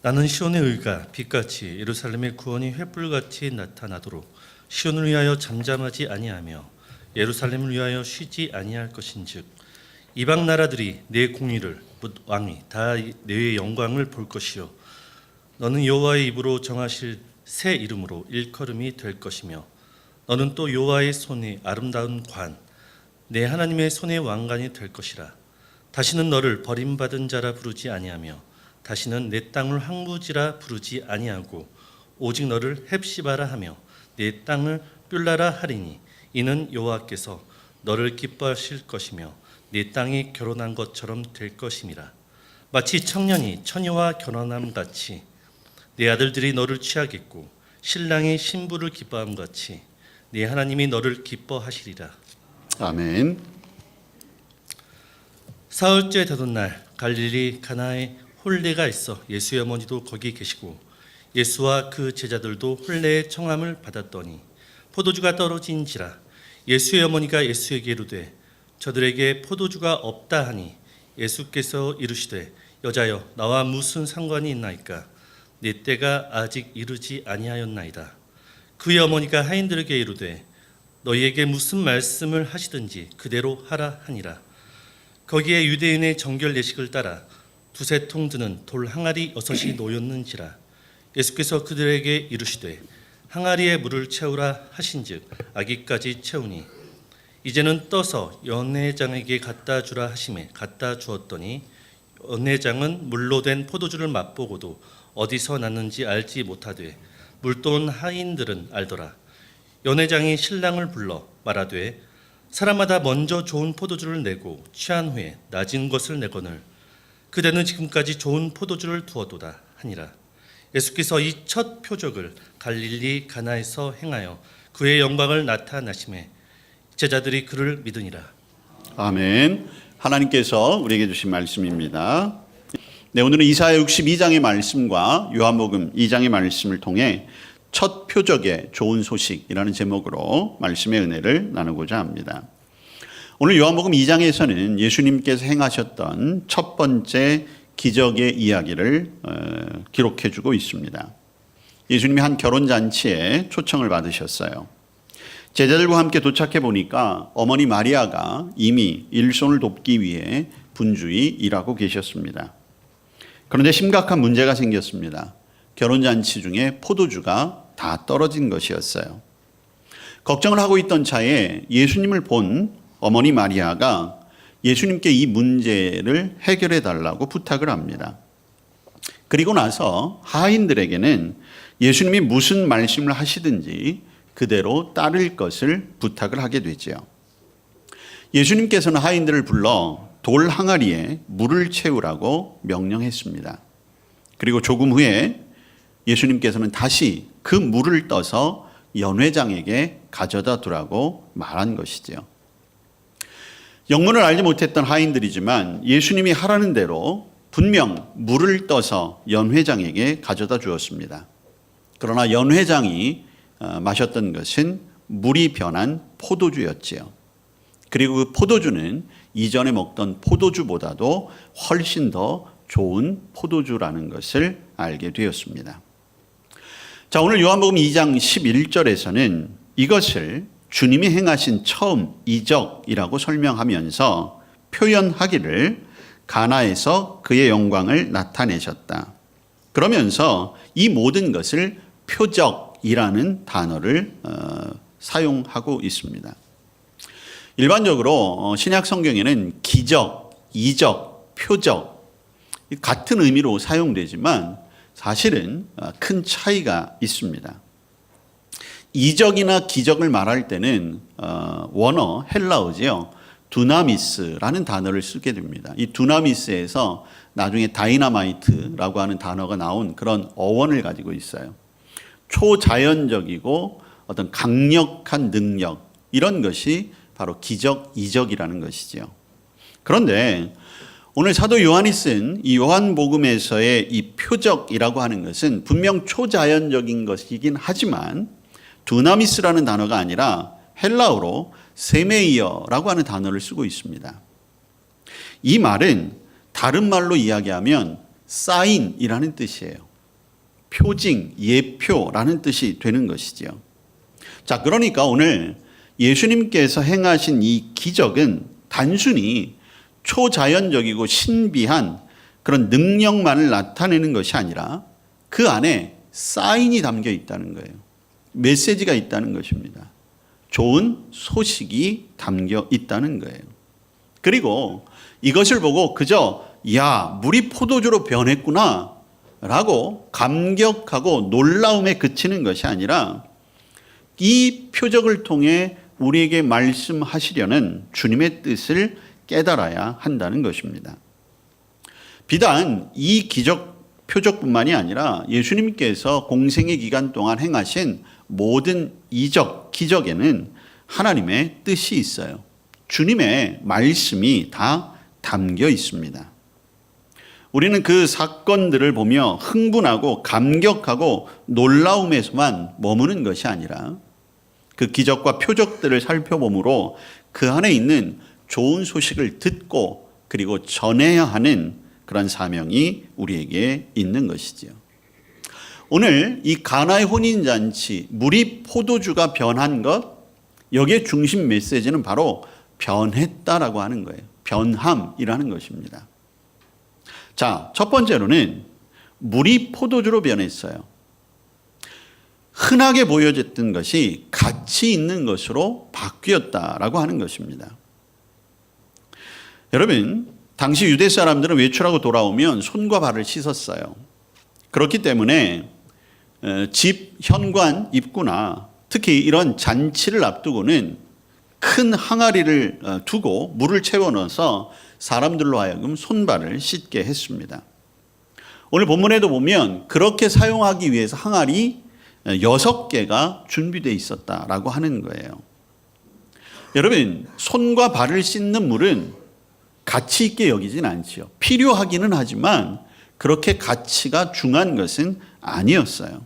나는 시온의 의가 빛같이 예루살렘의 구원이 횃불같이 나타나도록 시온을 위하여 잠잠하지 아니하며 예루살렘을 위하여 쉬지 아니할 것인즉 이방 나라들이 내 공의를 묻 왕이 다 내 영광을 볼 것이요 너는 여호와의 입으로 정하실 새 이름으로 일컬음이 될 것이며 너는 또 여호와의 손의 아름다운 관 내 하나님의 손의 왕관이 될 것이라. 다시는 너를 버림받은 자라 부르지 아니하며 다시는 내 땅을 황무지라 부르지 아니하고 오직 너를 헵시바라 하며 내 땅을 뷸라라 하리니 이는 여호와께서 너를 기뻐하실 것이며 내 땅이 결혼한 것처럼 될 것임이라. 마치 청년이 처녀와 결혼함 같이 내 아들들이 너를 취하겠고 신랑이 신부를 기뻐함 같이 네 하나님이 너를 기뻐하시리라. 아멘. 사흘째 되던 날 갈릴리 가나에 혼례가 있어 예수의 어머니도 거기 계시고 예수와 그 제자들도 혼례의 청함을 받았더니 포도주가 떨어진지라. 예수의 어머니가 예수에게 이르되 저들에게 포도주가 없다 하니 예수께서 이르시되 여자여 나와 무슨 상관이 있나이까 내 때가 아직 이르지 아니하였나이다. 그의 어머니가 하인들에게 이르되 너희에게 무슨 말씀을 하시든지 그대로 하라 하니라. 거기에 유대인의 정결 예식을 따라 두세 통 드는 돌 항아리 6이 놓였는지라. 예수께서 그들에게 이르시되 항아리에 물을 채우라 하신즉 아기까지 채우니 이제는 떠서 연회장에게 갖다 주라 하시매 갖다 주었더니 연회장은 물로 된 포도주를 맛보고도 어디서 났는지 알지 못하되 물도온 하인들은 알더라. 연회장이 신랑을 불러 말하되 사람마다 먼저 좋은 포도주를 내고 취한 후에 낮은 것을 내거늘 그대는 지금까지 좋은 포도주를 두었도다 하니라. 예수께서 이 첫 표적을 갈릴리 가나에서 행하여 그의 영광을 나타나시매 제자들이 그를 믿으니라. 아멘. 하나님께서 우리에게 주신 말씀입니다. 네, 오늘은 이사야 62장의 말씀과 요한복음 2장의 말씀을 통해 첫 표적의 좋은 소식이라는 제목으로 말씀의 은혜를 나누고자 합니다. 오늘 요한복음 2장에서는 예수님께서 행하셨던 첫 번째 기적의 이야기를 기록해 주고 있습니다. 예수님이 한 결혼잔치에 초청을 받으셨어요. 제자들과 함께 도착해 보니까 어머니 마리아가 이미 일손을 돕기 위해 분주히 일하고 계셨습니다. 그런데 심각한 문제가 생겼습니다. 결혼잔치 중에 포도주가 다 떨어진 것이었어요. 걱정을 하고 있던 차에 예수님을 본 어머니 마리아가 예수님께 이 문제를 해결해 달라고 부탁을 합니다. 그리고 나서 하인들에게는 예수님이 무슨 말씀을 하시든지 그대로 따를 것을 부탁을 하게 되죠. 예수님께서는 하인들을 불러 돌 항아리에 물을 채우라고 명령했습니다. 그리고 조금 후에 예수님께서는 다시 그 물을 떠서 연회장에게 가져다 두라고 말한 것이죠. 영문을 알지 못했던 하인들이지만 예수님이 하라는 대로 분명 물을 떠서 연회장에게 가져다 주었습니다. 그러나 연회장이 마셨던 것은 물이 변한 포도주였지요. 그리고 그 포도주는 이전에 먹던 포도주보다도 훨씬 더 좋은 포도주라는 것을 알게 되었습니다. 자, 오늘 요한복음 2장 11절에서는 이것을 주님이 행하신 처음 이적이라고 설명하면서 표현하기를 가나에서 그의 영광을 나타내셨다. 그러면서 이 모든 것을 표적이라는 단어를 사용하고 있습니다. 일반적으로 신약 성경에는 기적, 이적, 표적 같은 의미로 사용되지만 사실은 큰 차이가 있습니다. 이적이나 기적을 말할 때는 원어 헬라어지요. 두나미스라는 단어를 쓰게 됩니다. 이 두나미스에서 나중에 다이나마이트라고 하는 단어가 나온 그런 어원을 가지고 있어요. 초자연적이고 어떤 강력한 능력, 이런 것이 바로 기적, 이적이라는 것이죠. 그런데 오늘 사도 요한이 쓴 이 요한복음에서의 이 표적이라고 하는 것은 분명 초자연적인 것이긴 하지만 두나미스라는 단어가 아니라 헬라어로 세메이어라고 하는 단어를 쓰고 있습니다. 이 말은 다른 말로 이야기하면 사인이라는 뜻이에요. 표징, 예표라는 뜻이 되는 것이지요. 자, 그러니까 오늘 예수님께서 행하신 이 기적은 단순히 초자연적이고 신비한 그런 능력만을 나타내는 것이 아니라 그 안에 사인이 담겨 있다는 거예요. 메시지가 있다는 것입니다. 좋은 소식이 담겨 있다는 거예요. 그리고 이것을 보고 그저 야, 물이 포도주로 변했구나 라고 감격하고 놀라움에 그치는 것이 아니라 이 표적을 통해 우리에게 말씀하시려는 주님의 뜻을 깨달아야 한다는 것입니다. 비단 이 표적뿐만이 아니라 예수님께서 공생의 기간 동안 행하신 모든 기적에는 하나님의 뜻이 있어요. 주님의 말씀이 다 담겨 있습니다. 우리는 그 사건들을 보며 흥분하고 감격하고 놀라움에서만 머무는 것이 아니라 그 기적과 표적들을 살펴보므로 그 안에 있는 좋은 소식을 듣고 그리고 전해야 하는 그런 사명이 우리에게 있는 것이지요. 오늘 이 가나의 혼인잔치, 물이 포도주가 변한 것, 여기에 중심 메시지는 바로 변했다라고 하는 거예요. 변함이라는 것입니다. 자, 첫 번째로는 물이 포도주로 변했어요. 흔하게 보여졌던 것이 가치 있는 것으로 바뀌었다라고 하는 것입니다. 여러분, 당시 유대 사람들은 외출하고 돌아오면 손과 발을 씻었어요. 그렇기 때문에 집 현관 입구나 특히 이런 잔치를 앞두고는 큰 항아리를 두고 물을 채워 넣어서 사람들로 하여금 손발을 씻게 했습니다. 오늘 본문에도 보면 그렇게 사용하기 위해서 항아리 6개가 준비되어 있었다라고 하는 거예요. 여러분, 손과 발을 씻는 물은 가치 있게 여기진 않지요. 필요하기는 하지만 그렇게 가치가 중한 것은 아니었어요.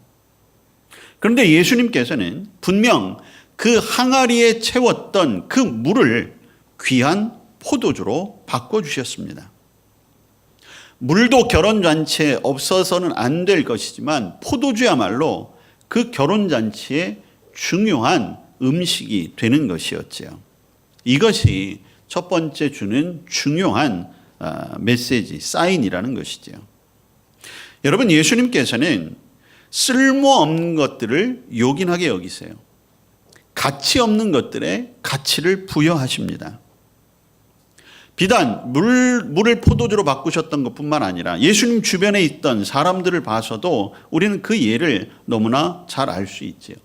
그런데 예수님께서는 분명 그 항아리에 채웠던 그 물을 귀한 포도주로 바꿔주셨습니다. 물도 결혼잔치에 없어서는 안 될 것이지만 포도주야말로 그 결혼잔치의 중요한 음식이 되는 것이었죠. 이것이 첫 번째 주는 중요한 메시지, 사인이라는 것이죠. 여러분, 예수님께서는 쓸모없는 것들을 요긴하게 여기세요. 가치 없는 것들에 가치를 부여하십니다. 비단 물을 포도주로 바꾸셨던 것뿐만 아니라 예수님 주변에 있던 사람들을 봐서도 우리는 그 예를 너무나 잘 알 수 있지요.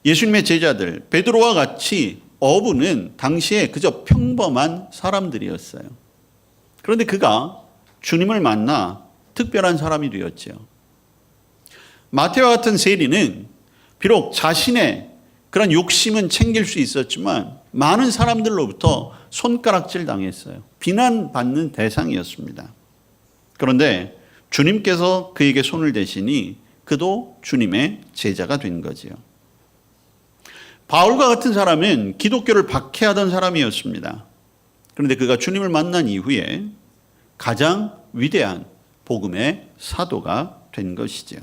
예수님의 제자들 베드로와 같이 어부는 당시에 그저 평범한 사람들이었어요. 그런데 그가 주님을 만나 특별한 사람이 되었지요. 마태와 같은 세리는 비록 자신의 그런 욕심은 챙길 수 있었지만 많은 사람들로부터 손가락질 당했어요. 비난받는 대상이었습니다. 그런데 주님께서 그에게 손을 대시니 그도 주님의 제자가 된 거지요. 바울과 같은 사람은 기독교를 박해하던 사람이었습니다. 그런데 그가 주님을 만난 이후에 가장 위대한 복음의 사도가 된 것이죠.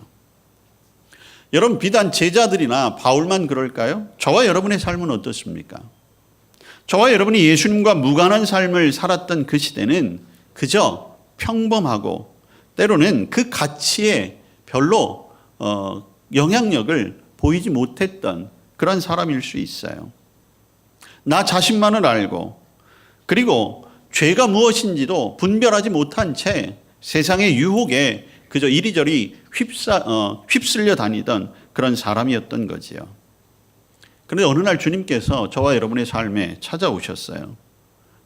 여러분, 비단 제자들이나 바울만 그럴까요? 저와 여러분의 삶은 어떻습니까? 저와 여러분이 예수님과 무관한 삶을 살았던 그 시대는 그저 평범하고 때로는 그 가치에 별로 영향력을 보이지 못했던 그런 사람일 수 있어요. 나 자신만을 알고 그리고 죄가 무엇인지도 분별하지 못한 채 세상의 유혹에 그저 이리저리 휩쓸려 다니던 그런 사람이었던 거지요. 그런데 어느 날 주님께서 저와 여러분의 삶에 찾아오셨어요.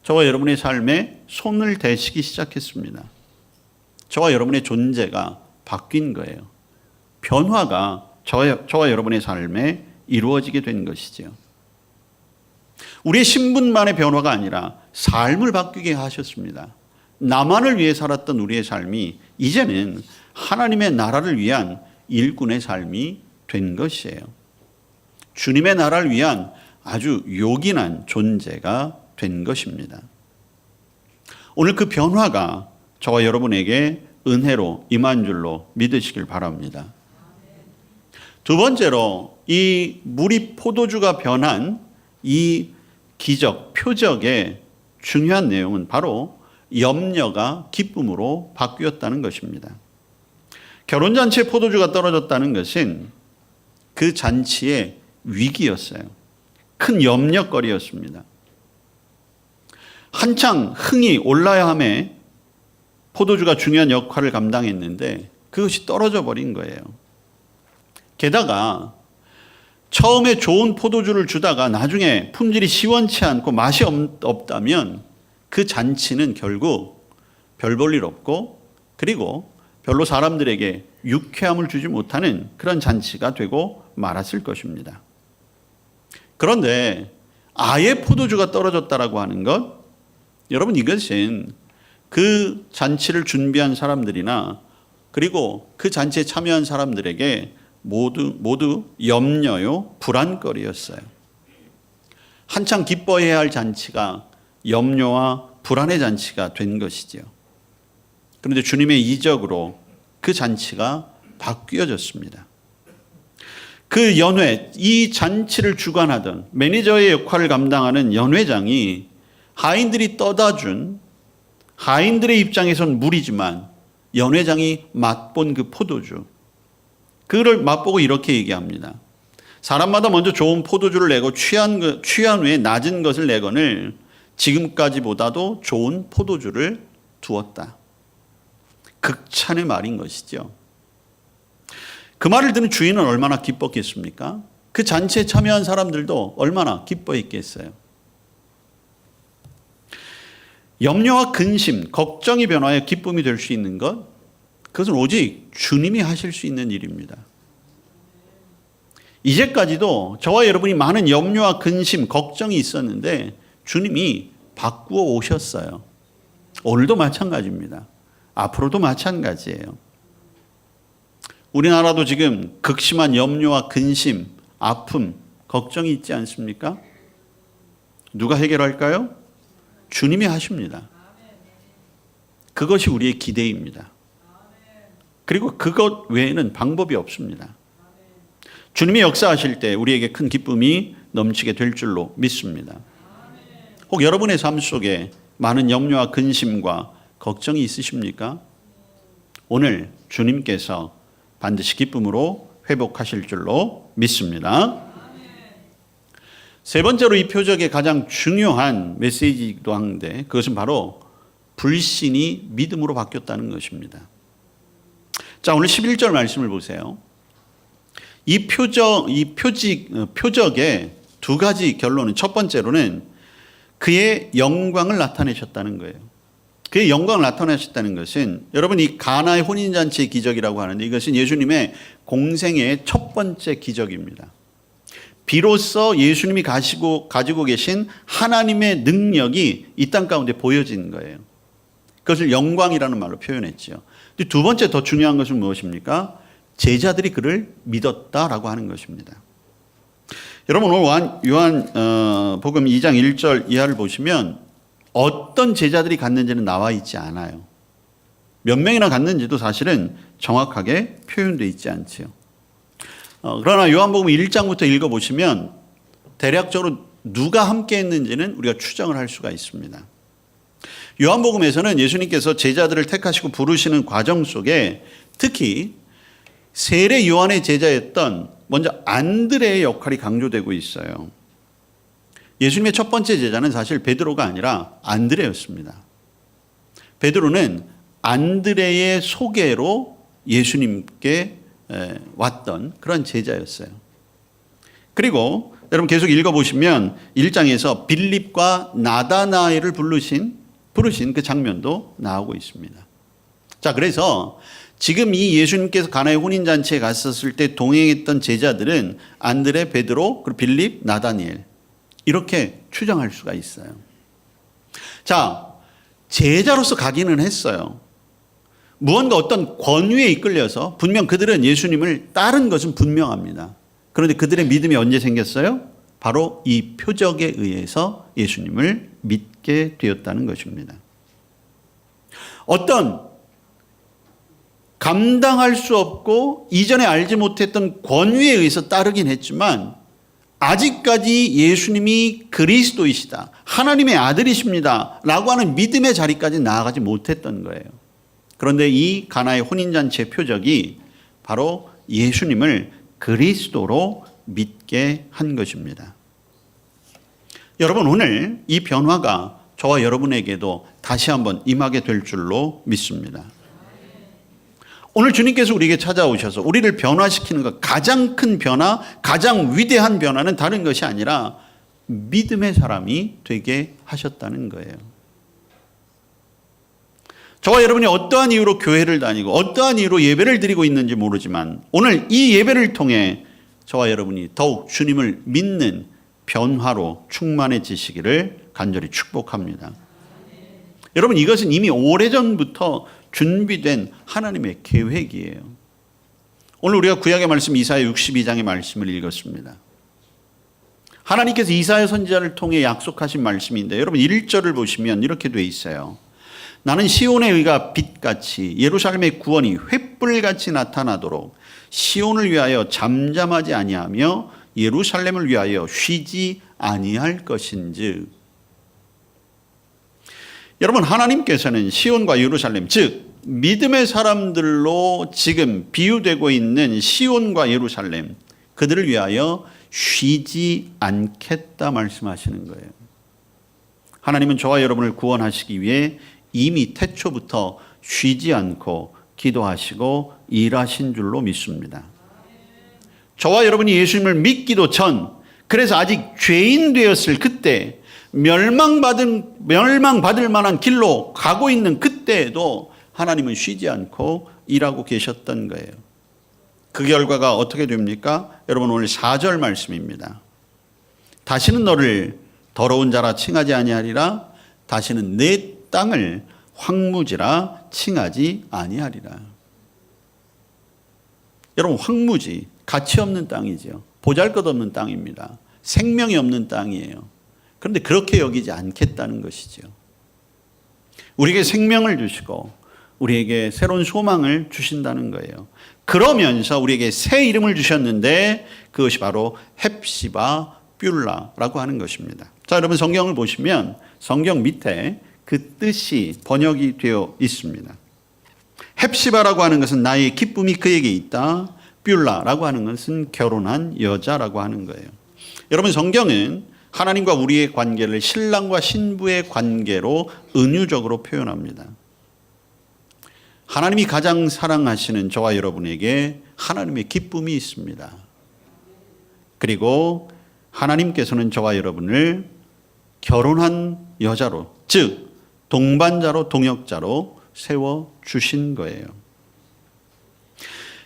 저와 여러분의 삶에 손을 대시기 시작했습니다. 저와 여러분의 존재가 바뀐 거예요. 변화가 저와 여러분의 삶에 이루어지게 된 것이지요. 우리의 신분만의 변화가 아니라 삶을 바뀌게 하셨습니다. 나만을 위해 살았던 우리의 삶이 이제는 하나님의 나라를 위한 일꾼의 삶이 된 것이에요. 주님의 나라를 위한 아주 요긴한 존재가 된 것입니다. 오늘 그 변화가 저와 여러분에게 은혜로 임한 줄로 믿으시길 바랍니다. 두 번째로 이 물이 포도주가 변한 이 기적, 표적의 중요한 내용은 바로 염려가 기쁨으로 바뀌었다는 것입니다. 결혼잔치에 포도주가 떨어졌다는 것은 그 잔치의 위기였어요. 큰 염려거리였습니다. 한창 흥이 올라야 함에 포도주가 중요한 역할을 감당했는데 그것이 떨어져 버린 거예요. 게다가 처음에 좋은 포도주를 주다가 나중에 품질이 시원치 않고 맛이 없다면 그 잔치는 결국 별 볼 일 없고 그리고 별로 사람들에게 유쾌함을 주지 못하는 그런 잔치가 되고 말았을 것입니다. 그런데 아예 포도주가 떨어졌다라고 하는 것, 여러분 이것은 그 잔치를 준비한 사람들이나 그리고 그 잔치에 참여한 사람들에게 모두 염려요, 불안거리였어요. 한창 기뻐해야 할 잔치가 염려와 불안의 잔치가 된 것이죠. 그런데 주님의 이적으로 그 잔치가 바뀌어졌습니다. 그 연회, 이 잔치를 주관하던 매니저의 역할을 감당하는 연회장이 하인들이 떠다 준 하인들의 입장에선 물이지만 연회장이 맛본 그 포도주, 그를 맛보고 이렇게 얘기합니다. 사람마다 먼저 좋은 포도주를 내고 취한 후에 낮은 것을 내거늘 지금까지보다도 좋은 포도주를 두었다. 극찬의 말인 것이죠. 그 말을 듣는 주인은 얼마나 기뻤겠습니까? 그 잔치에 참여한 사람들도 얼마나 기뻐했겠어요. 염려와 근심, 걱정이 변화해 기쁨이 될 수 있는 것, 그것은 오직 주님이 하실 수 있는 일입니다. 이제까지도 저와 여러분이 많은 염려와 근심, 걱정이 있었는데 주님이 바꾸어 오셨어요. 오늘도 마찬가지입니다. 앞으로도 마찬가지예요. 우리나라도 지금 극심한 염려와 근심, 아픔, 걱정이 있지 않습니까? 누가 해결할까요? 주님이 하십니다. 그것이 우리의 기대입니다. 그리고 그것 외에는 방법이 없습니다. 주님이 역사하실 때 우리에게 큰 기쁨이 넘치게 될 줄로 믿습니다. 혹 여러분의 삶 속에 많은 염려와 근심과 걱정이 있으십니까? 오늘 주님께서 반드시 기쁨으로 회복하실 줄로 믿습니다. 세 번째로 이 표적의 가장 중요한 메시지이기도 한데 그것은 바로 불신이 믿음으로 바뀌었다는 것입니다. 자, 오늘 11절 말씀을 보세요. 이 표적의 두 가지 결론은, 첫 번째로는 그의 영광을 나타내셨다는 거예요. 그의 영광을 나타내셨다는 것은, 여러분 이 가나의 혼인잔치의 기적이라고 하는데 이것은 예수님의 공생의 첫 번째 기적입니다. 비로소 예수님이 가지고 계신 하나님의 능력이 이 땅 가운데 보여진 거예요. 그것을 영광이라는 말로 표현했죠. 두 번째 더 중요한 것은 무엇입니까? 제자들이 그를 믿었다라고 하는 것입니다. 여러분 오늘 요한복음 2장 1절 이하를 보시면 어떤 제자들이 갔는지는 나와 있지 않아요. 몇 명이나 갔는지도 사실은 정확하게 표현되어 있지 않지요. 그러나 요한복음 1장부터 읽어보시면 대략적으로 누가 함께 했는지는 우리가 추정을 할 수가 있습니다. 요한복음에서는 예수님께서 제자들을 택하시고 부르시는 과정 속에 특히 세례 요한의 제자였던 먼저 안드레의 역할이 강조되고 있어요. 예수님의 첫 번째 제자는 사실 베드로가 아니라 안드레였습니다. 베드로는 안드레의 소개로 예수님께 왔던 그런 제자였어요. 그리고 여러분 계속 읽어보시면 1장에서 빌립과 나다나엘을 부르신 그 장면도 나오고 있습니다. 자, 그래서 지금 이 예수님께서 가나의 혼인잔치에 갔었을 때 동행했던 제자들은 안드레, 베드로, 그리고 빌립, 나다니엘, 이렇게 추정할 수가 있어요. 자, 제자로서 가기는 했어요. 무언가 어떤 권위에 이끌려서 분명 그들은 예수님을 따른 것은 분명합니다. 그런데 그들의 믿음이 언제 생겼어요? 바로 이 표적에 의해서 예수님을 믿게 되었다는 것입니다. 어떤 감당할 수 없고 이전에 알지 못했던 권위에 의해서 따르긴 했지만 아직까지 예수님이 그리스도이시다, 하나님의 아들이십니다 라고 하는 믿음의 자리까지 나아가지 못했던 거예요. 그런데 이 가나의 혼인잔치의 표적이 바로 예수님을 그리스도로 믿게 한 것입니다. 여러분, 오늘 이 변화가 저와 여러분에게도 다시 한번 임하게 될 줄로 믿습니다. 오늘 주님께서 우리에게 찾아오셔서 우리를 변화시키는 것, 가장 큰 변화, 가장 위대한 변화는 다른 것이 아니라 믿음의 사람이 되게 하셨다는 거예요. 저와 여러분이 어떠한 이유로 교회를 다니고 어떠한 이유로 예배를 드리고 있는지 모르지만 오늘 이 예배를 통해 저와 여러분이 더욱 주님을 믿는 변화로 충만해지시기를 간절히 축복합니다. 여러분, 이것은 이미 오래전부터 준비된 하나님의 계획이에요. 오늘 우리가 구약의 말씀 이사야 62장의 말씀을 읽었습니다. 하나님께서 이사야 선지자를 통해 약속하신 말씀인데 여러분 1절을 보시면 이렇게 돼 있어요. 나는 시온의 의가 빛같이 예루살렘의 구원이 횃불같이 나타나도록 시온을 위하여 잠잠하지 아니하며 예루살렘을 위하여 쉬지 아니할 것인즉. 여러분, 하나님께서는 시온과 예루살렘, 즉 믿음의 사람들로 지금 비유되고 있는 시온과 예루살렘, 그들을 위하여 쉬지 않겠다 말씀하시는 거예요. 하나님은 저와 여러분을 구원하시기 위해 이미 태초부터 쉬지 않고 기도하시고 일하신 줄로 믿습니다. 저와 여러분이 예수님을 믿기도 전, 그래서 아직 죄인 되었을 그때, 멸망받을 만한 길로 가고 있는 그때에도 하나님은 쉬지 않고 일하고 계셨던 거예요. 그 결과가 어떻게 됩니까? 여러분, 오늘 4절 말씀입니다. 다시는 너를 더러운 자라 칭하지 아니하리라. 다시는 내 땅을 황무지라 칭하지 아니하리라. 여러분, 황무지, 가치 없는 땅이죠. 보잘것없는 땅입니다. 생명이 없는 땅이에요. 그런데 그렇게 여기지 않겠다는 것이죠. 우리에게 생명을 주시고 우리에게 새로운 소망을 주신다는 거예요. 그러면서 우리에게 새 이름을 주셨는데 그것이 바로 헵시바 뷸라라고 하는 것입니다. 자, 여러분 성경을 보시면 성경 밑에 그 뜻이 번역이 되어 있습니다. 헵시바라고 하는 것은 나의 기쁨이 그에게 있다. 뷸라라고 하는 것은 결혼한 여자라고 하는 거예요. 여러분, 성경은 하나님과 우리의 관계를 신랑과 신부의 관계로 은유적으로 표현합니다. 하나님이 가장 사랑하시는 저와 여러분에게 하나님의 기쁨이 있습니다. 그리고 하나님께서는 저와 여러분을 결혼한 여자로, 즉 동반자로, 동역자로 세워주신 거예요.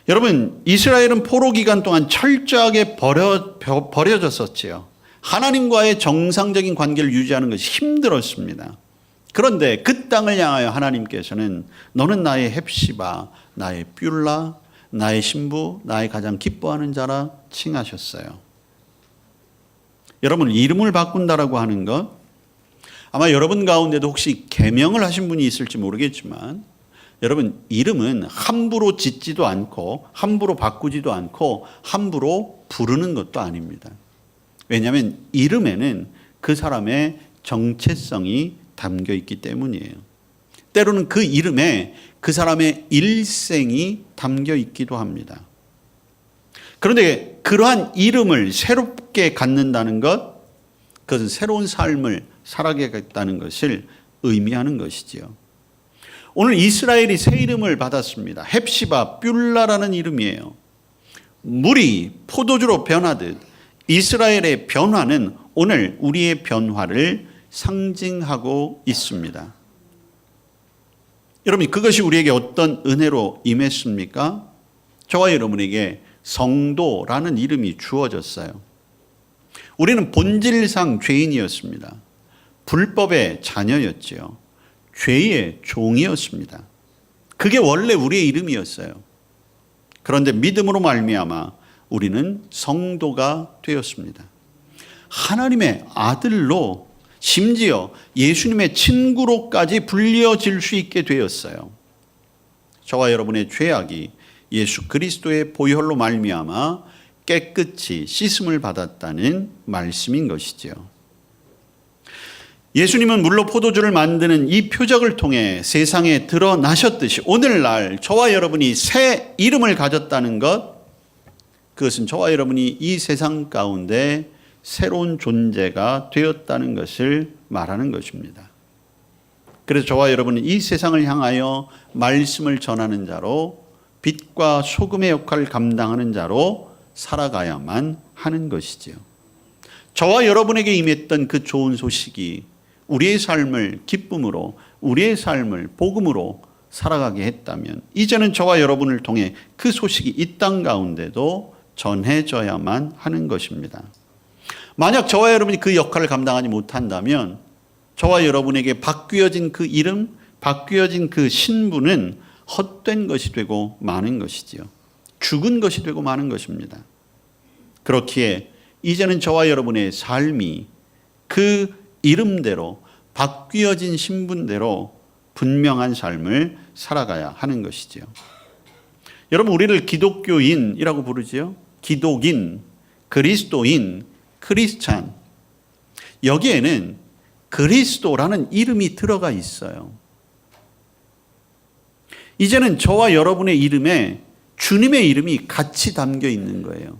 여러분, 이스라엘은 포로 기간 동안 철저하게 버려졌었지요. 하나님과의 정상적인 관계를 유지하는 것이 힘들었습니다. 그런데 그 땅을 향하여 하나님께서는 너는 나의 헵시바, 나의 뷸라, 나의 신부, 나의 가장 기뻐하는 자라 칭하셨어요. 여러분, 이름을 바꾼다라고 하는 것, 아마 여러분 가운데도 혹시 계명을 하신 분이 있을지 모르겠지만 여러분, 이름은 함부로 짓지도 않고 함부로 바꾸지도 않고 함부로 부르는 것도 아닙니다. 왜냐하면 이름에는 그 사람의 정체성이 담겨 있기 때문이에요. 때로는 그 이름에 그 사람의 일생이 담겨 있기도 합니다. 그런데 그러한 이름을 새롭게 갖는다는 것, 그것은 새로운 삶을 살아가겠다는 것을 의미하는 것이지요. 오늘 이스라엘이 새 이름을 받았습니다. 헵시바 뷸라라는 이름이에요. 물이 포도주로 변하듯 이스라엘의 변화는 오늘 우리의 변화를 상징하고 있습니다. 여러분, 그것이 우리에게 어떤 은혜로 임했습니까? 저와 여러분에게 성도라는 이름이 주어졌어요. 우리는 본질상 죄인이었습니다. 불법의 자녀였지요. 죄의 종이었습니다. 그게 원래 우리의 이름이었어요. 그런데 믿음으로 말미암아 우리는 성도가 되었습니다. 하나님의 아들로, 심지어 예수님의 친구로까지 불려질 수 있게 되었어요. 저와 여러분의 죄악이 예수 그리스도의 보혈로 말미암아 깨끗이 씻음을 받았다는 말씀인 것이지요. 예수님은 물로 포도주를 만드는 이 표적을 통해 세상에 드러나셨듯이 오늘날 저와 여러분이 새 이름을 가졌다는 것, 그것은 저와 여러분이 이 세상 가운데 새로운 존재가 되었다는 것을 말하는 것입니다. 그래서 저와 여러분은 이 세상을 향하여 말씀을 전하는 자로, 빛과 소금의 역할을 감당하는 자로 살아가야만 하는 것이지요. 저와 여러분에게 임했던 그 좋은 소식이 우리의 삶을 기쁨으로, 우리의 삶을 복음으로 살아가게 했다면 이제는 저와 여러분을 통해 그 소식이 이 땅 가운데도 전해져야만 하는 것입니다. 만약 저와 여러분이 그 역할을 감당하지 못한다면 저와 여러분에게 바뀌어진 그 이름, 바뀌어진 그 신분은 헛된 것이 되고 마는 것이지요. 죽은 것이 되고 마는 것입니다. 그렇기에 이제는 저와 여러분의 삶이 그 이름대로 바뀌어진 신분대로 분명한 삶을 살아가야 하는 것이지요. 여러분, 우리를 기독교인이라고 부르지요. 기독인, 그리스도인, 크리스찬. 여기에는 그리스도라는 이름이 들어가 있어요. 이제는 저와 여러분의 이름에 주님의 이름이 같이 담겨 있는 거예요.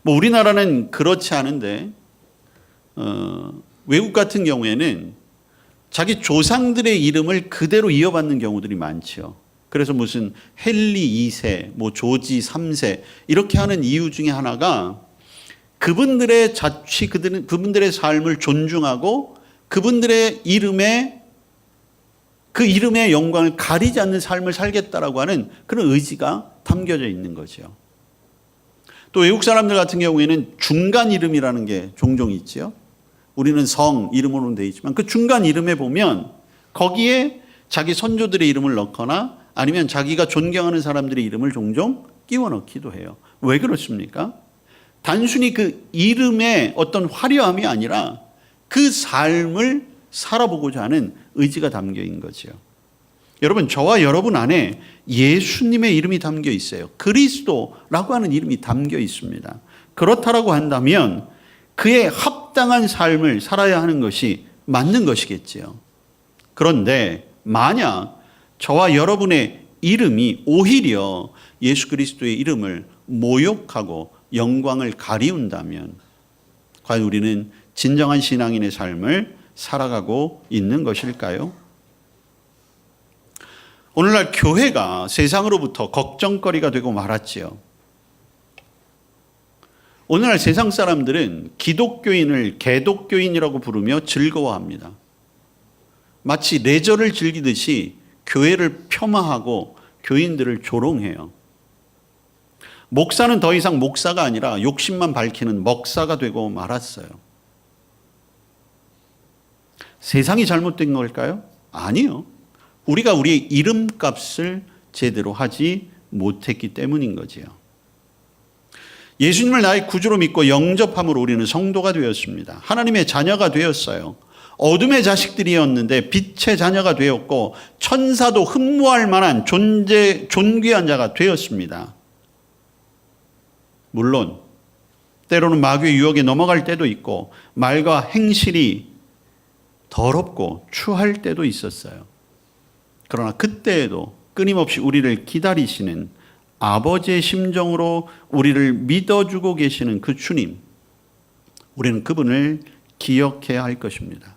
뭐 우리나라는 그렇지 않은데 외국 같은 경우에는 자기 조상들의 이름을 그대로 이어받는 경우들이 많죠. 그래서 무슨 헨리 2세, 뭐 조지 3세 이렇게 하는 이유 중에 하나가 그분들의 자취, 그분들의 삶을 존중하고 그분들의 이름에 그 이름의 영광을 가리지 않는 삶을 살겠다라고 하는 그런 의지가 담겨져 있는 거죠. 또 외국 사람들 같은 경우에는 중간 이름이라는 게 종종 있죠. 우리는 성 이름으로는 되어 있지만 그 중간 이름에 보면 거기에 자기 선조들의 이름을 넣거나 아니면 자기가 존경하는 사람들의 이름을 종종 끼워 넣기도 해요. 왜 그렇습니까? 단순히 그 이름의 어떤 화려함이 아니라 그 삶을 살아보고자 하는 의지가 담겨 있는 거죠. 여러분, 저와 여러분 안에 예수님의 이름이 담겨 있어요. 그리스도라고 하는 이름이 담겨 있습니다. 그렇다라고 한다면 그의 합당한 삶을 살아야 하는 것이 맞는 것이겠지요. 그런데 만약 저와 여러분의 이름이 오히려 예수 그리스도의 이름을 모욕하고 영광을 가리운다면 과연 우리는 진정한 신앙인의 삶을 살아가고 있는 것일까요? 오늘날 교회가 세상으로부터 걱정거리가 되고 말았지요. 오늘날 세상 사람들은 기독교인을 개독교인이라고 부르며 즐거워합니다. 마치 레저를 즐기듯이 교회를 폄하하고 교인들을 조롱해요. 목사는 더 이상 목사가 아니라 욕심만 밝히는 먹사가 되고 말았어요. 세상이 잘못된 걸까요? 아니요. 우리가 우리의 이름값을 제대로 하지 못했기 때문인 거지요. 예수님을 나의 구주로 믿고 영접함으로 우리는 성도가 되었습니다. 하나님의 자녀가 되었어요. 어둠의 자식들이었는데 빛의 자녀가 되었고 천사도 흠모할 만한 존귀한 자가 되었습니다. 물론 때로는 마귀의 유혹에 넘어갈 때도 있고 말과 행실이 더럽고 추할 때도 있었어요. 그러나 그때에도 끊임없이 우리를 기다리시는 아버지의 심정으로 우리를 믿어주고 계시는 그 주님, 우리는 그분을 기억해야 할 것입니다.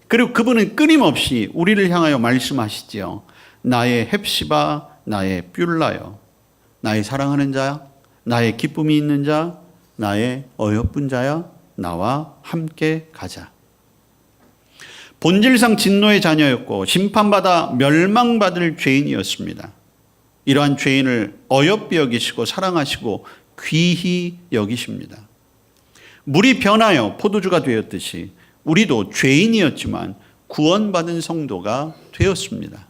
그리고 그분은 끊임없이 우리를 향하여 말씀하시지요. 나의 헵시바, 나의 뷸라여, 나의 사랑하는 자야, 나의 기쁨이 있는 자, 나의 어여쁜 자야, 나와 함께 가자. 본질상 진노의 자녀였고 심판받아 멸망받을 죄인이었습니다. 이러한 죄인을 어여삐 여기시고 사랑하시고 귀히 여기십니다. 물이 변하여 포도주가 되었듯이 우리도 죄인이었지만 구원받은 성도가 되었습니다.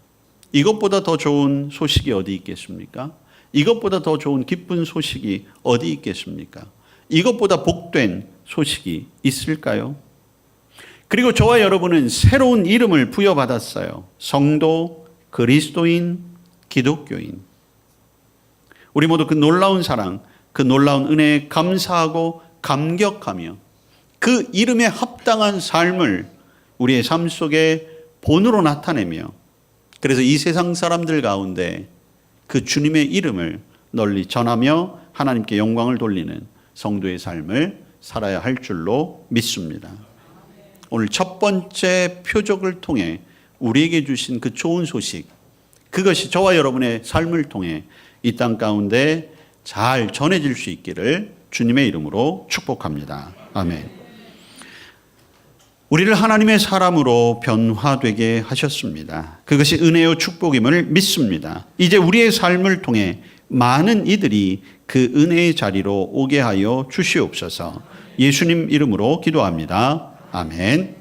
이것보다 더 좋은 소식이 어디 있겠습니까? 이것보다 더 좋은 기쁜 소식이 어디 있겠습니까? 이것보다 복된 소식이 있을까요? 그리고 저와 여러분은 새로운 이름을 부여받았어요. 성도, 그리스도인, 기독교인. 우리 모두 그 놀라운 사랑, 그 놀라운 은혜에 감사하고 감격하며 그 이름에 합당한 삶을 우리의 삶 속에 본으로 나타내며, 그래서 이 세상 사람들 가운데 그 주님의 이름을 널리 전하며 하나님께 영광을 돌리는 성도의 삶을 살아야 할 줄로 믿습니다. 오늘 첫 번째 표적을 통해 우리에게 주신 그 좋은 소식, 그것이 저와 여러분의 삶을 통해 이 땅 가운데 잘 전해질 수 있기를 주님의 이름으로 축복합니다. 아멘. 우리를 하나님의 사람으로 변화되게 하셨습니다. 그것이 은혜요 축복임을 믿습니다. 이제 우리의 삶을 통해 많은 이들이 그 은혜의 자리로 오게 하여 주시옵소서. 예수님 이름으로 기도합니다. 아멘.